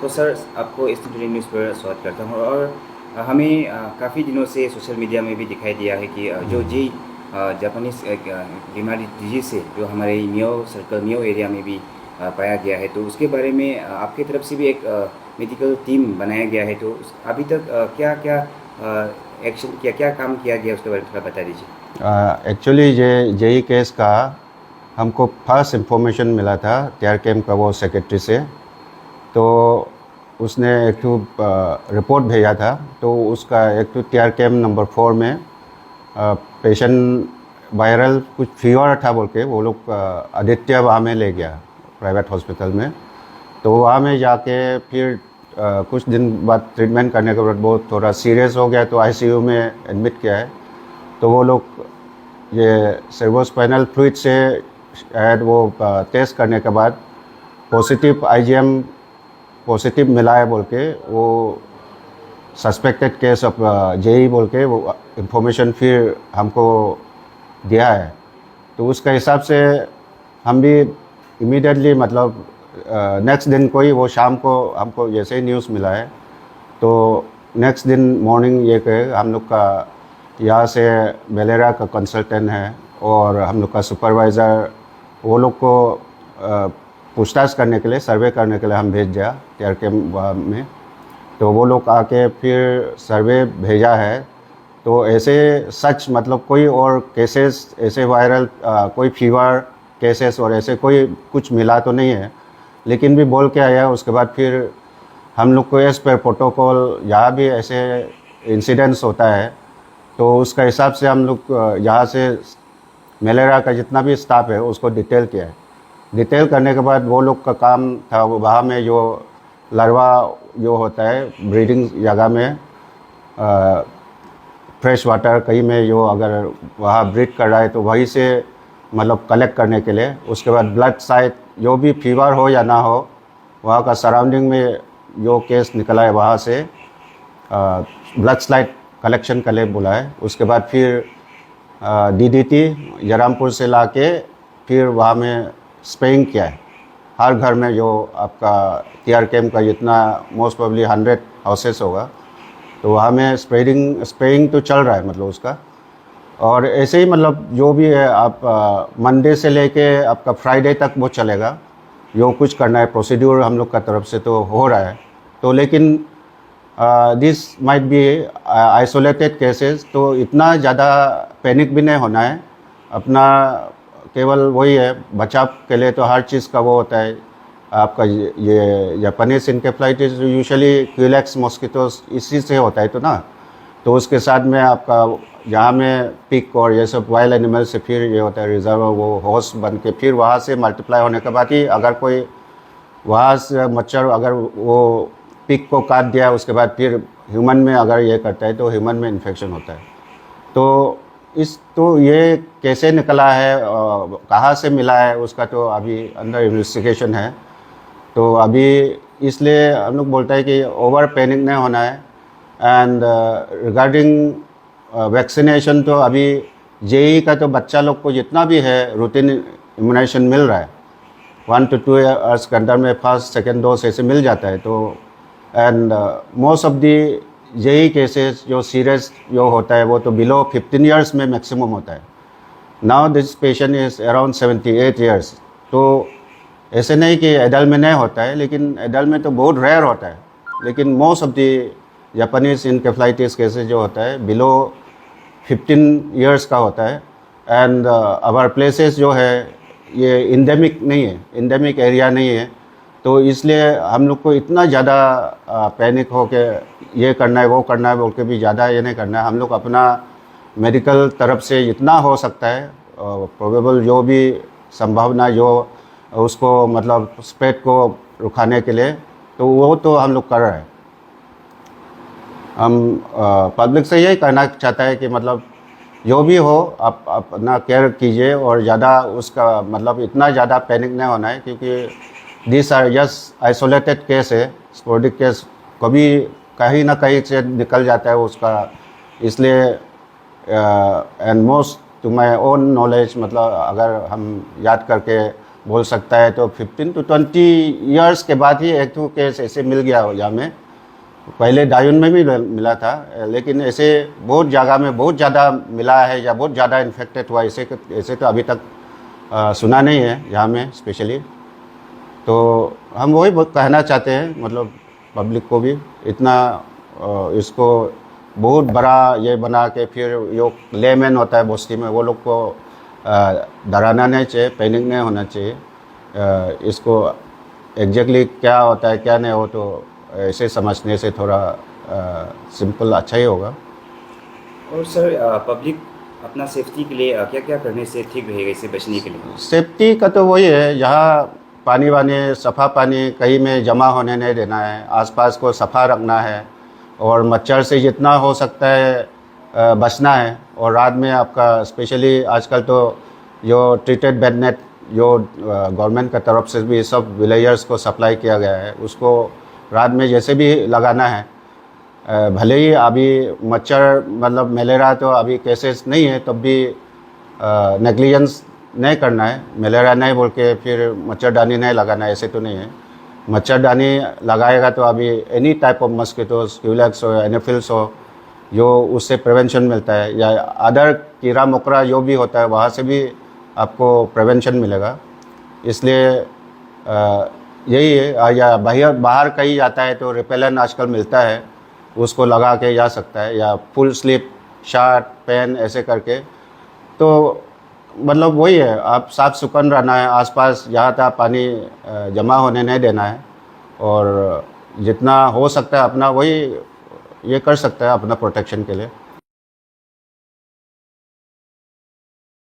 तो सर आपको student news पर स्वागत करता हूँ और हमें काफ़ी दिनों से सोशल मीडिया में भी दिखाई दिया है कि जो जी जापानीज बीमारी डिजीज़ है जो हमारे मियो सर्कल मियो एरिया में भी पाया गया है, तो उसके बारे में आपकी तरफ से भी एक मेडिकल टीम बनाया गया है। तो अभी तक क्या क्या एक्शन क्या क्या काम किया गया उसके बारे में थोड़ा बता दीजिए। एक्चुअली ये जेई केस का हमको फर्स्ट इन्फॉर्मेशन मिला था टीआर कैम्प का वो सेक्रेटरी से। तो उसने एक तो रिपोर्ट भेजा था, तो उसका एक तो टीआर कैम्प नंबर 4 में पेशेंट वायरल कुछ फीवर था बोल के वो लोग आदित्य वहाँ में ले गया प्राइवेट हॉस्पिटल में। तो वहाँ में जाके फिर कुछ दिन बाद ट्रीटमेंट करने के बाद वो थोड़ा सीरियस हो गया, तो आईसीयू में एडमिट किया है। तो वो लोग ये सेरेब्रोस्पाइनल फ्लूइड से शायद वो टेस्ट करने के बाद पॉजिटिव आईजीएम पॉजिटिव मिला है बोल के वो सस्पेक्टेड केस ऑफ जेई बोल के वो इंफॉर्मेशन फिर हमको दिया है। तो उसके हिसाब से हम भी इमीडिएटली मतलब नेक्स्ट दिन को ही वो शाम को हमको जैसे ही न्यूज़ मिला है, तो नेक्स्ट दिन मॉर्निंग ये कि हम लोग का यहाँ से मलेरिया का कंसल्टेंट है और हम लोग का सुपरवाइज़र वो लोग को पूछताछ करने के लिए सर्वे करने के लिए हम भेज दिया टीआर कैम्प में। तो वो लोग आके फिर सर्वे भेजा है। तो ऐसे सच मतलब कोई और केसेस ऐसे वायरल कोई फीवर केसेस और ऐसे कोई कुछ मिला तो नहीं है, लेकिन भी बोल के आया। उसके बाद फिर हम लोग को एज पर प्रोटोकॉल यहाँ भी ऐसे इंसिडेंट्स होता है, तो उसका हिसाब से हम लोग यहाँ से मलेरिया का जितना भी स्टाफ है उसको डिटेल किया है। डिटेल करने के बाद वो लोग का काम था वहाँ में जो लार्वा जो होता है ब्रीडिंग जगह में फ्रेश वाटर कहीं में जो अगर वहाँ ब्रीड कर रहा है तो वहीं से मतलब कलेक्ट करने के लिए। उसके बाद ब्लड साइट जो भी फीवर हो या ना हो वहाँ का सराउंडिंग में जो केस निकला है वहाँ से ब्लड स्लाइड कलेक्शन के लिए बोला है। उसके बाद फिर डीडीटी जरामपुर से लाके फिर वहाँ में स्प्रेइंग किया है हर घर में। जो आपका टीआर कैम्प का जितना मोस्ट प्रोबेबली 100 हाउसेस होगा, तो वहाँ में स्प्रेइंग तो चल रहा है मतलब उसका। और ऐसे ही मतलब जो भी है आप मंडे से लेके आपका फ्राइडे तक वो चलेगा। जो कुछ करना है प्रोसीड्यूर हम लोग का तरफ से तो हो रहा है। तो लेकिन this might be isolated cases, तो इतना ज़्यादा पैनिक भी नहीं होना है। अपना केवल वही है बचाव के लिए तो हर चीज़ का वो होता है। आपका ये जापानीज इनकेफ्लाइटिस यूजुअली क्यूलेक्स मॉस्किटोस इसी से होता है, तो ना तो उसके साथ में आपका जहाँ में पिक और ये सब वाइल्ड एनिमल से फिर ये होता है रिजर्व वो होस्ट बन के फिर वहाँ से मल्टीप्लाई होने के बाद ही अगर कोई वहाँ से मच्छर अगर वो पिक को काट दिया उसके बाद फिर ह्यूमन में अगर ये करता है तो ह्यूमन में इन्फेक्शन होता है। तो ये कैसे निकला है कहाँ से मिला है उसका तो अभी अंडर इन्वेस्टिगेशन है। तो अभी इसलिए हम लोग बोलते हैं कि ओवर पैनिक नहीं होना है। एंड रिगार्डिंग वैक्सीनेशन तो अभी जेई का तो बच्चा लोग को जितना भी है रूटीन इम्यूनाइजेशन मिल रहा है 1 to 2 आवर्स के अंदर में फर्स्ट सेकेंड डोज ऐसे मिल जाता है। तो and most of the JE cases जो सीरियस जो होता है वो तो बिलो 15 ईयर्स में मैक्सिमम होता है। Now this patient is around 78 years. तो ऐसे नहीं कि एडल्ट में नहीं होता है, लेकिन एडल्ट में तो बहुत रेयर होता है। लेकिन most of the Japanese encephalitis cases जो होता है बिलो 15 ईयर्स का होता है। एंड अवर प्लेसेस जो है ये इंडेमिक नहीं है, इंडेमिक एरिया नहीं है। तो इसलिए हम लोग को इतना ज़्यादा पैनिक हो के ये करना है वो करना है बोल के भी ज़्यादा ये नहीं करना है। हम लोग अपना मेडिकल तरफ से जितना हो सकता है प्रोबेबल जो भी संभावना जो उसको मतलब स्प्रेड को रुकाने के लिए तो वो तो हम लोग कर रहे हैं। हम पब्लिक से यही कहना चाहता है कि मतलब जो भी हो आप अपना केयर कीजिए और ज़्यादा उसका मतलब इतना ज़्यादा पैनिक नहीं होना है, क्योंकि this are just isolated case है। स्पोरेडिक केस कभी कहीं ना कहीं से निकल जाता है उसका। इसलिए and most to my own knowledge मतलब अगर हम याद करके बोल सकता है, तो 15 to 20 ईयर्स के बाद ही एक दो केस ऐसे मिल गया हो यहाँ में। पहले डायून में भी मिला था, लेकिन ऐसे बहुत जगह में बहुत ज़्यादा मिला है या बहुत ज़्यादा इन्फेक्टेड हुआ ऐसे तो अभी तक सुना नहीं है यहाँ में स्पेशली। तो हम वही कहना चाहते हैं, मतलब पब्लिक को भी इतना इसको बहुत बड़ा ये बना के फिर जो लेमैन होता है बस्ती में वो लोग को डराना नहीं चाहिए, पैनिक नहीं होना चाहिए। इसको एग्जैक्टली क्या होता है क्या नहीं हो तो ऐसे समझने से थोड़ा सिंपल अच्छा ही होगा। और सर पब्लिक अपना सेफ्टी के लिए क्या क्या करने से ठीक रहेगा इससे बचने के लिए? सेफ्टी का तो वही है, यहाँ पानी वानी सफ़ा पानी कहीं में जमा होने नहीं देना है, आसपास को सफ़ा रखना है और मच्छर से जितना हो सकता है बचना है। और रात में आपका स्पेशली आजकल तो जो ट्रीटेड बेड नेट जो गवर्नमेंट का तरफ से भी सब विलेजर्स को सप्लाई किया गया है, उसको रात में जैसे भी लगाना है। भले ही अभी मच्छर मतलब मलेरिया तो अभी केसेस नहीं है, तब भी नेग्लिजेंस नहीं करना है। मलेरिया नहीं बोल के फिर मच्छरदानी नहीं लगाना है, ऐसे तो नहीं है। मच्छरदानी लगाएगा तो अभी any type of mosquitoes, Culex हो, एनोफिल्स हो, जो उससे प्रिवेंशन मिलता है, या अदर कीड़ा मकोड़ा जो भी होता है वहाँ से भी आपको प्रिवेंशन मिलेगा। इसलिए यही है। या बाहर कहीं जाता है तो रिपेलेंट आजकल मिलता है, उसको लगा के जा सकता है, या फुल स्लीप शर्ट पैन ऐसे करके। तो मतलब वही है, आप साफ सुकन रहना है, आसपास जहाँ तक पानी जमा होने नहीं देना है, और जितना हो सकता है अपना वही ये कर सकता है अपना प्रोटेक्शन के लिए।